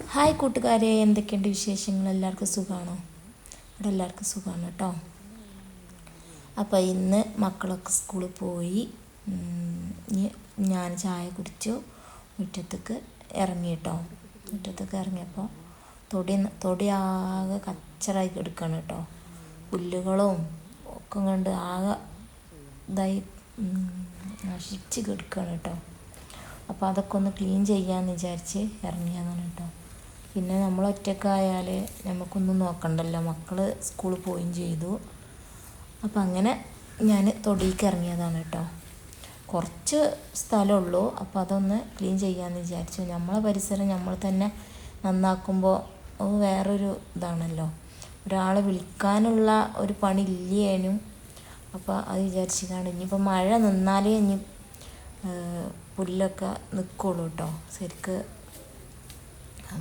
Hi കൂട്ടുകാരെ, എന്തൊക്കെയുണ്ട് വിശേഷങ്ങൾ? എല്ലാവർക്കും സുഖമാണോ? ഇവിടെ എല്ലാവർക്കും സുഖമാണ് കേട്ടോ. അപ്പോൾ ഇന്ന് മക്കളൊക്കെ സ്കൂളിൽ പോയി. ഞാൻ ചായ കുടിച്ചു, മുറ്റത്തേക്ക് ഇറങ്ങി കേട്ടോ. മുറ്റത്തേക്ക് ഇറങ്ങിയപ്പോൾ തൊടി ആകെ കച്ചറായി കിടക്കുകയാണ് കേട്ടോ. പുല്ലുകളും ഒക്കെ കൊണ്ട് ആകെ ഇതായി നശിച്ച് കിടക്കുകയാണ് കേട്ടോ. അപ്പോൾ അതൊക്കെ ഒന്ന് ക്ലീൻ ചെയ്യാമെന്ന് വിചാരിച്ച് ഇറങ്ങിയതാണ് കേട്ടോ. പിന്നെ നമ്മൾ ഒറ്റക്കായാൽ നമുക്കൊന്നും നോക്കണ്ടല്ലോ, മക്കൾ സ്കൂളിൽ പോവുകയും ചെയ്തു. അപ്പം അങ്ങനെ ഞാൻ തൊടിയിലേക്ക് ഇറങ്ങിയതാണ് കേട്ടോ. കുറച്ച് സ്ഥലമുള്ളൂ, അപ്പോൾ അതൊന്ന് ക്ലീൻ ചെയ്യാമെന്ന് വിചാരിച്ചു. നമ്മളെ പരിസരം നമ്മൾ തന്നെ നന്നാക്കുമ്പോൾ അത് വേറൊരു ഇതാണല്ലോ. ഒരാളെ വിളിക്കാനുള്ള ഒരു പണി ഇല്ലേനും. അപ്പോൾ അത് വിചാരിച്ചിട്ടാണ്. ഇനിയിപ്പോൾ മഴ നിന്നാലേ ഇനി പുല്ലൊക്കെ നിൽക്കുള്ളൂ കേട്ടോ, ശരിക്ക്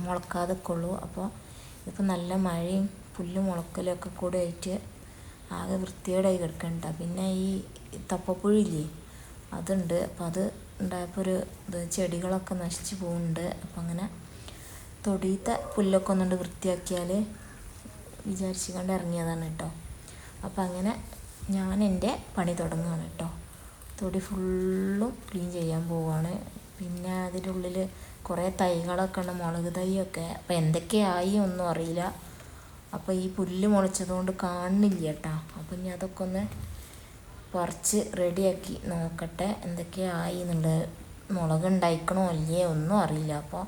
മുളക്കാതെ നിൽക്കുള്ളൂ. അപ്പോൾ ഇപ്പം നല്ല മഴയും പുല്ല് മുളക്കലും ഒക്കെ കൂടെ ആയിട്ട് ആകെ വൃത്തികേടായി കിടക്കണ്ട. പിന്നെ ഈ തപ്പപ്പുഴില്ലേ, അതുണ്ട്. അപ്പോൾ അത് ഉണ്ടായപ്പോൾ ചെടികളൊക്കെ നശിച്ച് പോകുന്നുണ്ട്. അപ്പം അങ്ങനെ തൊടിയത്തെ പുല്ലൊക്കെ ഒന്നുകൊണ്ട് വൃത്തിയാക്കിയാൽ വിചാരിച്ച് കൊണ്ട് ഇറങ്ങിയതാണ് കേട്ടോ. അപ്പം അങ്ങനെ ഞാൻ എൻ്റെ പണി തുടങ്ങുകയാണ് കേട്ടോ. തൊടി ഫുള്ളും ക്ലീൻ ചെയ്യാൻ പോവുകയാണ്. പിന്നെ അതിൻ്റെ ഉള്ളിൽ കുറേ തൈകളൊക്കെ ഉണ്ട്, മുളക് തൈയൊക്കെ. അപ്പോൾ എന്തൊക്കെയായി ഒന്നും അറിയില്ല. അപ്പോൾ ഈ പുല്ല് മുളച്ചതുകൊണ്ട് കാണുന്നില്ല കേട്ടോ. അപ്പം ഇനി അതൊക്കെ ഒന്ന് പറിച്ച് റെഡിയാക്കി നോക്കട്ടെ എന്തൊക്കെയായി എന്നുള്ളത്. മുളക് ഉണ്ടായിക്കണോ അല്ലേ ഒന്നും അറിയില്ല. അപ്പോൾ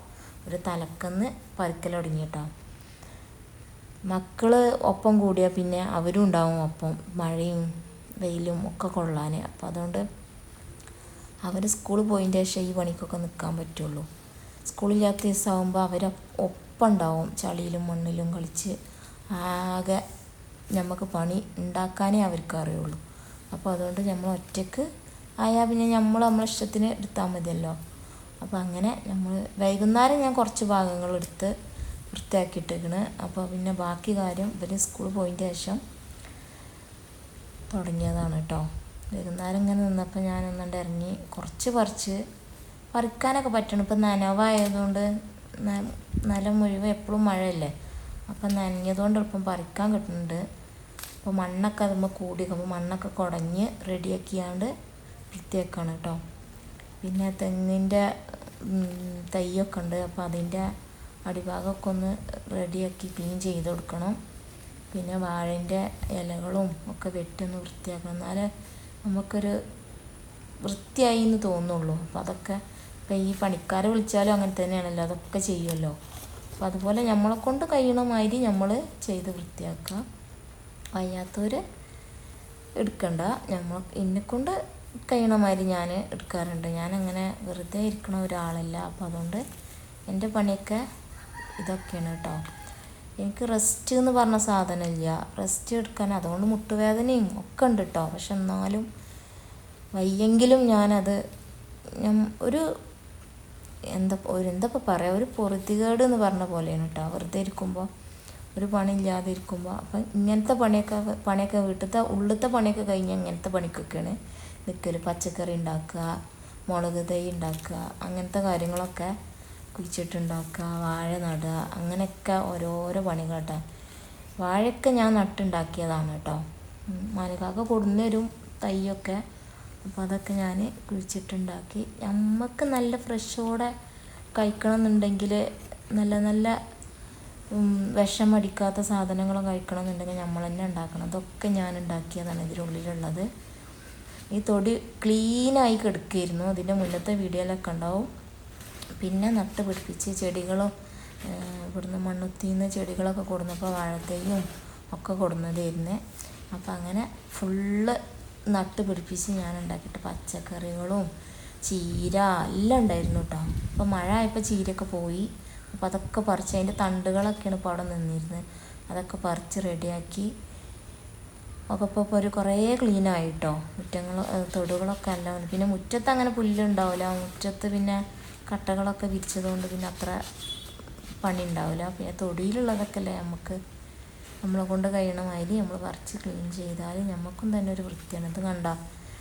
ഒരു തലക്കന്ന് പറിക്കൽ തുടങ്ങി കേട്ടോ. മക്കൾ ഒപ്പം കൂടിയാൽ പിന്നെ അവരും ഉണ്ടാവും ഒപ്പം, മഴയും വെയിലും ഒക്കെ കൊള്ളാൻ. അപ്പോൾ അതുകൊണ്ട് അവർ സ്കൂളിൽ പോയതിൻ്റെ ശേഷം ഈ പണിക്കൊക്കെ നിൽക്കാൻ പറ്റുള്ളൂ. സ്കൂളില്ലാത്ത ദിവസമാകുമ്പോൾ അവർ ഒപ്പം ഉണ്ടാവും, ചളിയിലും മണ്ണിലും കളിച്ച്. ആകെ നമുക്ക് പണി ഉണ്ടാക്കാനേ അവർക്ക് അറിയുള്ളൂ. അപ്പോൾ അതുകൊണ്ട് നമ്മൾ ഒറ്റയ്ക്ക് ആയാൽ പിന്നെ നമ്മളെ ഇഷ്ടത്തിന് എടുത്താൽ മതിയല്ലോ. അപ്പോൾ അങ്ങനെ നമ്മൾ വൈകുന്നേരം ഞാൻ കുറച്ച് ഭാഗങ്ങളെടുത്ത് വൃത്തിയാക്കിയിട്ടേക്കണ്. അപ്പോൾ പിന്നെ ബാക്കി കാര്യം ഇവർ സ്കൂളിൽ പോയതിൻ്റെ ശേഷം തുടങ്ങിയതാണ് കേട്ടോ. വൈകുന്നേരം ഇങ്ങനെ നിന്നപ്പോൾ ഞാനൊന്നുകൊണ്ട് ഇറങ്ങി കുറച്ച് പറിക്കാനൊക്കെ പറ്റണം. ഇപ്പം നനവായതുകൊണ്ട് നിലം മുഴുവൻ എപ്പോഴും മഴയല്ലേ, അപ്പം നനഞ്ഞതുകൊണ്ട് എളുപ്പം പറിക്കാൻ കിട്ടുന്നുണ്ട്. അപ്പോൾ മണ്ണൊക്കെ അതുമ്പോൾ കൂടി, അപ്പോൾ മണ്ണൊക്കെ കുടഞ്ഞ് റെഡിയാക്കിയാണ്ട് വൃത്തിയാക്കാണ് കേട്ടോ. പിന്നെ തെങ്ങിൻ്റെ തൈയൊക്കെ ഉണ്ട്, അപ്പോൾ അതിൻ്റെ അടിഭാഗമൊക്കെ ഒന്ന് റെഡിയാക്കി ക്ലീൻ ചെയ്ത് കൊടുക്കണം. പിന്നെ വാഴൻ്റെ ഇലകളും ഒക്കെ വെട്ടൊന്ന് വൃത്തിയാക്കണം, എന്നാലേ നമുക്കൊരു വൃത്തിയായി എന്ന് തോന്നുള്ളൂ. അപ്പോൾ അതൊക്കെ ഇപ്പം ഈ പണിക്കാരെ വിളിച്ചാലും അങ്ങനെ തന്നെയാണല്ലോ, അതൊക്കെ ചെയ്യുമല്ലോ. അപ്പോൾ അതുപോലെ നമ്മളെ കൊണ്ട് കഴിയണ മാതിരി നമ്മൾ ചെയ്ത് വൃത്തിയാക്കുക. വയ്യാത്തവർ എടുക്കണ്ട, എന്നെക്കൊണ്ട് കഴിയണ മാതിരി ഞാൻ എടുക്കാറുണ്ട്. ഞാനങ്ങനെ വെറുതെ ഇരിക്കണ ഒരാളല്ല. അപ്പോൾ അതുകൊണ്ട് എൻ്റെ പണിയൊക്കെ ഇതൊക്കെയാണ് കേട്ടോ. എനിക്ക് റെസ്റ്റ് എന്ന് പറഞ്ഞ സാധനമില്ല, റെസ്റ്റ് എടുക്കാൻ. അതുകൊണ്ട് മുട്ടുവേദനയും ഒക്കെ ഉണ്ട് കേട്ടോ. പക്ഷെ എന്നാലും വയ്യെങ്കിലും ഞാനത് എന്താ പറയുക, ഒരു പൊറുതികേട് എന്ന് പറഞ്ഞ പോലെയാണ് കേട്ടോ. വെറുതെ ഇരിക്കുമ്പോൾ, ഒരു പണിയില്ലാതെ ഇരിക്കുമ്പോൾ. അപ്പം ഇങ്ങനത്തെ പണിയൊക്കെ ഉള്ളിലത്തെ പണിയൊക്കെ കഴിഞ്ഞാൽ ഇങ്ങനത്തെ പണിക്കൊക്കെയാണ് നിൽക്കൽ. പച്ചക്കറി ഉണ്ടാക്കുക, മുളക് തൈ ഉണ്ടാക്കുക, അങ്ങനത്തെ കാര്യങ്ങളൊക്കെ കുഴിച്ചിട്ടുണ്ടാക്കുക, വാഴ നടുക, അങ്ങനെയൊക്കെ ഓരോരോ പണികൾ കേട്ടോ. വാഴയൊക്കെ ഞാൻ നട്ടുണ്ടാക്കിയതാണ് കേട്ടോ. മനക്കാക്ക കൊടുന്നരും തൈയൊക്കെ. അപ്പോൾ അതൊക്കെ ഞാൻ കുഴിച്ചിട്ടുണ്ടാക്കി. നമുക്ക് നല്ല ഫ്രഷോടെ കഴിക്കണം എന്നുണ്ടെങ്കിൽ, നല്ല നല്ല വിഷം അടിക്കാത്ത സാധനങ്ങളും കഴിക്കണം എന്നുണ്ടെങ്കിൽ നമ്മൾ തന്നെ ഉണ്ടാക്കണം. അതൊക്കെ ഞാൻ ഉണ്ടാക്കിയതാണ് ഇതിനുള്ളിലുള്ളത്. ഈ തൊടി ക്ലീനായി കിടക്കുകയായിരുന്നു, അതിൻ്റെ മുന്നത്തെ വീഡിയോയിലൊക്കെ ഉണ്ടാവും. പിന്നെ നട്ട് പിടിപ്പിച്ച് ചെടികളും ഇവിടുന്ന് മണ്ണുത്തിന്ന് ചെടികളൊക്കെ കൊടുന്നപ്പോൾ വാഴത്തൈയും ഒക്കെ കൊടുന്നതായിരുന്നു. അപ്പം അങ്ങനെ ഫുള്ള് നട്ട് പിടിപ്പിച്ച് ഞാൻ ഉണ്ടാക്കിയിട്ട് പച്ചക്കറികളും ചീര എല്ലാം ഉണ്ടായിരുന്നു കേട്ടോ. അപ്പോൾ മഴ ആയപ്പോൾ ചീരയൊക്കെ പോയി. അപ്പോൾ അതൊക്കെ പറിച്ച് അതിൻ്റെ തണ്ടുകളൊക്കെയാണ് ഇപ്പോൾ അവിടെ നിന്നിരുന്നത്. അതൊക്കെ പറിച്ച് റെഡിയാക്കി ഒക്കെ ഇപ്പോൾ ഒരു കുറേ ക്ലീനായിട്ടോ. തൊടുകളൊക്കെ എല്ലാം. പിന്നെ മുറ്റത്ത് അങ്ങനെ പുല്ലുണ്ടാവില്ല, മുറ്റത്ത് പിന്നെ കട്ടകളൊക്കെ വിരിച്ചതുകൊണ്ട് പിന്നെ അത്ര പണി ഉണ്ടാവില്ല. പിന്നെ തൊടിയിലുള്ളതൊക്കെ അല്ലേ നമ്മളെ കൊണ്ട് കഴിയണ മാതിരി നമ്മൾ പറിച്ച് ക്ലീൻ ചെയ്താൽ നമുക്കും തന്നെ ഒരു വൃത്തിയാണ്. ഇത് കണ്ടോ,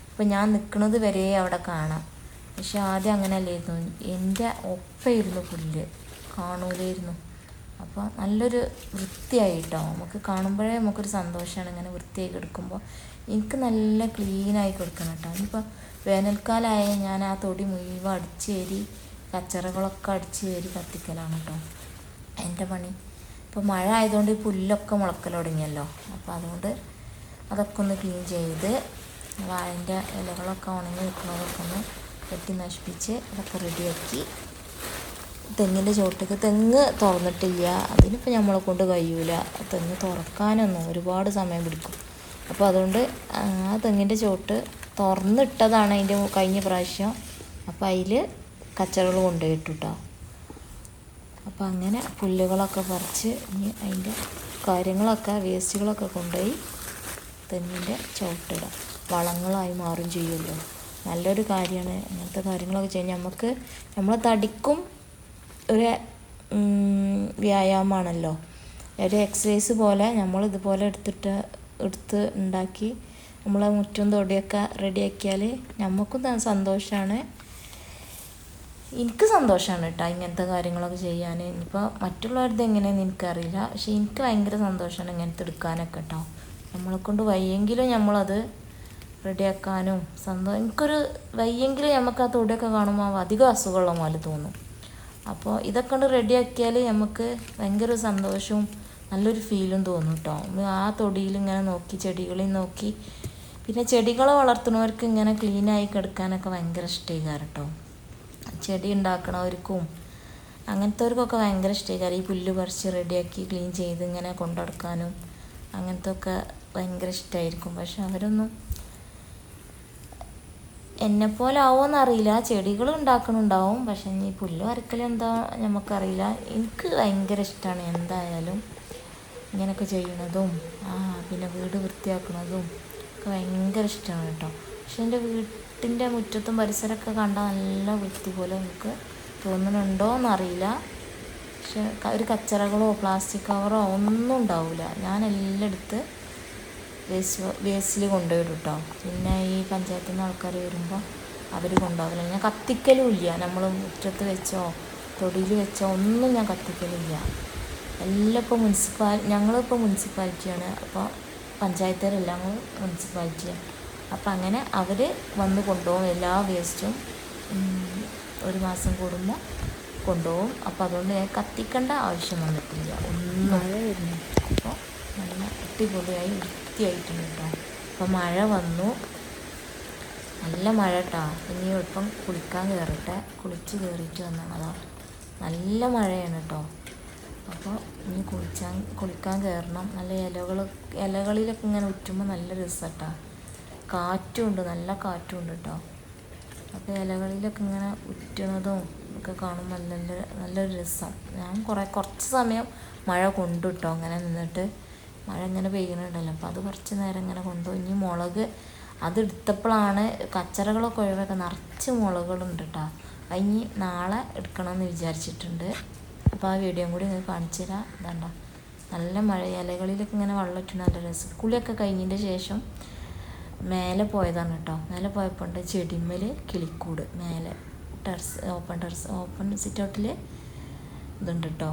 ഇപ്പം ഞാൻ നിൽക്കുന്നത് വരെ അവിടെ കാണാം. പക്ഷെ ആദ്യം അങ്ങനെ അല്ലായിരുന്നു, എൻ്റെ ഒപ്പമായിരുന്നു പുല്ല്. കാണൂലായിരുന്നു. അപ്പോൾ നല്ലൊരു വൃത്തിയായി കേട്ടോ. നമുക്ക് കാണുമ്പോഴേ നമുക്കൊരു സന്തോഷമാണ് ഇങ്ങനെ വൃത്തിയായി കിടക്കുമ്പോൾ. എനിക്ക് നല്ല ക്ലീനായി കിടക്കണം കേട്ടോ. ഇനിയിപ്പോൾ വേനൽക്കാലമായ ഞാൻ ആ തൊടി മുഴുവൻ അടിച്ചേരി കച്ചറകളൊക്കെ അടിച്ചേരി കത്തിക്കലാണ് കേട്ടോ എൻ്റെ പണി. ഇപ്പോൾ മഴ ആയതുകൊണ്ട് ഈ പുല്ലൊക്കെ മുളക്കൽ തുടങ്ങിയല്ലോ. അപ്പോൾ അതുകൊണ്ട് അതൊക്കെ ഒന്ന് ക്ലീൻ ചെയ്ത് വാഴൻ്റെ ഇലകളൊക്കെ ഉണങ്ങി നിൽക്കുന്നതൊക്കെ ഒന്ന് വെട്ടി നശിപ്പിച്ച് അതൊക്കെ റെഡിയാക്കി തെങ്ങിൻ്റെ ചോട്ടേക്ക്. തെങ്ങ് തുറന്നിട്ടില്ല, അതിനിപ്പോൾ നമ്മളെ കൊണ്ട് കഴിയൂല. തെങ്ങ് തുറക്കാനൊന്നും ഒരുപാട് സമയം പിടിക്കും. അപ്പോൾ അതുകൊണ്ട് ആ തെങ്ങിൻ്റെ ചോട്ട് തുറന്നിട്ടതാണ് അതിൻ്റെ കഴിഞ്ഞ പ്രാവശ്യം. അപ്പോൾ അതിൽ കച്ചറകൾ കൊണ്ടുപോയിട്ടു കേട്ടോ. അപ്പോൾ അങ്ങനെ പുല്ലുകളൊക്കെ പറിച്ച് ഇനി അതിൻ്റെ കാര്യങ്ങളൊക്കെ വേസ്റ്റുകളൊക്കെ കൊണ്ടുപോയി തെങ്ങിൻ്റെ ചുവട്ടിടാം. വളങ്ങളായി മാറും ചെയ്യുമല്ലോ. നല്ലൊരു കാര്യമാണ് അങ്ങനത്തെ കാര്യങ്ങളൊക്കെ ചെയ്യാൻ. നമുക്ക് നമ്മളെ തടിക്കും ഒരു വ്യായാമമാണല്ലോ, ഒരു എക്സസൈസ് പോലെ. നമ്മളിതുപോലെ എടുത്ത് ഉണ്ടാക്കി നമ്മളെ മുറ്റും തൊടിയൊക്കെ റെഡിയാക്കിയാൽ നമുക്കും സന്തോഷമാണ്. എനിക്ക് സന്തോഷമാണ് കേട്ടോ ഇങ്ങനത്തെ കാര്യങ്ങളൊക്കെ ചെയ്യാൻ. ഇനിയിപ്പോൾ മറ്റുള്ളവരുടെ എങ്ങനെയെന്ന് എനിക്കറിയില്ല, പക്ഷെ എനിക്ക് ഭയങ്കര സന്തോഷമാണ് ഇങ്ങനത്തെ എടുക്കാനൊക്കെ കേട്ടോ. നമ്മളെക്കൊണ്ട് വയ്യെങ്കിലും നമ്മളത് റെഡിയാക്കാനും എനിക്കൊരു വയ്യെങ്കിലും നമുക്ക് ആ തൊടിയൊക്കെ കാണുമ്പോൾ അധികം അസുഖമുള്ള പോലെ തോന്നും. അപ്പോൾ ഇതൊക്കെ കൊണ്ട് റെഡിയാക്കിയാൽ നമുക്ക് ഭയങ്കര സന്തോഷവും നല്ലൊരു ഫീലും തോന്നും കേട്ടോ. ആ തൊടിയിൽ ഇങ്ങനെ നോക്കി ചെടികളെയും നോക്കി. പിന്നെ ചെടികളെ വളർത്തുന്നവർക്ക് ഇങ്ങനെ ക്ലീനായി കിടക്കാനൊക്കെ ഭയങ്കര ഇഷ്ടമാണ് കേട്ടോ. ചെടി ഉണ്ടാക്കണവർക്കും അങ്ങനത്തെവർക്കൊക്കെ ഭയങ്കര ഇഷ്ടമാണ് ഈ പുല്ല് പറിച്ച് റെഡിയാക്കി ക്ലീൻ ചെയ്ത് ഇങ്ങനെ കൊണ്ടുനടക്കാനും അങ്ങനത്തെ ഒക്കെ ഭയങ്കര ഇഷ്ടമായിരിക്കും. പക്ഷെ അവരൊന്നും എന്നെപ്പോലെ ആവുമെന്നറിയില്ല. ചെടികൾ ഉണ്ടാക്കണുണ്ടാവും, പക്ഷെ ഈ പുല്ല് പറിക്കലെന്താ നമുക്കറിയില്ല. എനിക്ക് ഭയങ്കര ഇഷ്ടമാണ് എന്തായാലും ഇങ്ങനെയൊക്കെ ചെയ്യണതും പിന്നെ വീട് വൃത്തിയാക്കുന്നതും ഒക്കെ ഭയങ്കര ഇഷ്ടമാണ് കേട്ടോ. പക്ഷെ എൻ്റെ വീട്ടിൻ്റെ മുറ്റത്തും പരിസരമൊക്കെ കണ്ടാൽ നല്ല വൃത്തി പോലെ നമുക്ക് തോന്നുന്നുണ്ടോ എന്നറിയില്ല. പക്ഷെ ഒരു കച്ചറകളോ പ്ലാസ്റ്റിക് കവറോ ഒന്നും ഉണ്ടാവില്ല. ഞാനെല്ലാം എടുത്ത് വേസ്റ്റിൽ കൊണ്ടുപോയിടും കേട്ടോ. പിന്നെ ഈ പഞ്ചായത്തിൽ നിന്ന് ആൾക്കാർ വരുമ്പോൾ അവർ കൊണ്ടുപോകില്ല. ഞാൻ കത്തിക്കലും ഇല്ല. നമ്മൾ മുറ്റത്ത് വെച്ചോ തൊടിയിൽ വെച്ചോ ഒന്നും ഞാൻ കത്തിക്കലില്ല. എല്ലാം ഇപ്പോൾ ഞങ്ങളിപ്പോൾ മുനിസിപ്പാലിറ്റിയാണ്. അപ്പോൾ പഞ്ചായത്തുകാരെല്ലാം മുനിസിപ്പാലിറ്റിയാണ്. അപ്പം അങ്ങനെ അവർ വന്ന് കൊണ്ടുപോകും എല്ലാ വേസ്റ്റും. ഒരു മാസം കൂടുമ്പോൾ കൊണ്ടുപോകും. അപ്പോൾ അതുകൊണ്ട് ഞാൻ കത്തിക്കേണ്ട ആവശ്യം വന്നിട്ടില്ല. ഒന്നും മഴ വരുന്നു. അപ്പോൾ നല്ല അടിപൊളിയായി വൃത്തിയായിട്ടുണ്ട് കേട്ടോ. അപ്പോൾ മഴ വന്നു, നല്ല മഴ കേട്ടോ. ഇനി ഇപ്പം കുളിക്കാൻ കയറട്ടെ. കുളിച്ച് കയറിയിട്ട് വന്നാണ്. അതാ നല്ല മഴയാണ് കേട്ടോ. അപ്പോൾ ഇനി കുളിക്കാൻ കയറണം. നല്ല ഇലകളിലൊക്കെ ഇങ്ങനെ ഉറ്റുമ്പോൾ നല്ല രസമാട്ടോ. കാറ്റുമുണ്ട്, നല്ല കാറ്റുമുണ്ട് കേട്ടോ. അപ്പോൾ ഇലകളിലൊക്കെ ഇങ്ങനെ ഉറ്റണതും ഒക്കെ കാണുമ്പോൾ നല്ലൊരു രസം. ഞാൻ കുറച്ച് സമയം മഴ കൊണ്ടു കേട്ടോ. അങ്ങനെ നിന്നിട്ട് മഴ ഇങ്ങനെ പെയ്യണുണ്ടല്ലോ, അപ്പോൾ അത് കുറച്ച് നേരം ഇങ്ങനെ കൊണ്ടു. ഇനി മുളക് അതെടുത്തപ്പോഴാണ് കച്ചറകളൊക്കെ ഒഴിവാക്കാൻ നിറച്ച് മുളകുകളുണ്ട് കേട്ടോ. അതിന് നാളെ എടുക്കണമെന്ന് വിചാരിച്ചിട്ടുണ്ട്. അപ്പോൾ ആ വീഡിയോയും കൂടി നിങ്ങൾക്ക് കാണിച്ചു തരാം. ഇതാണ്ട നല്ല മഴ, ഇലകളിലൊക്കെ ഇങ്ങനെ വെള്ളം ഇട്ട് നല്ല രസം. കുളിയൊക്കെ കഴിഞ്ഞതിൻ്റെ ശേഷം മേലെ പോയതാണ് കേട്ടോ. മേലെ പോയപ്പോൾ ഉണ്ട് ചെടിമേൽ കിളിക്കൂട്. മേലെ ഓപ്പൺ സിറ്റ് ഔട്ടിൽ ഇതുണ്ട് കേട്ടോ.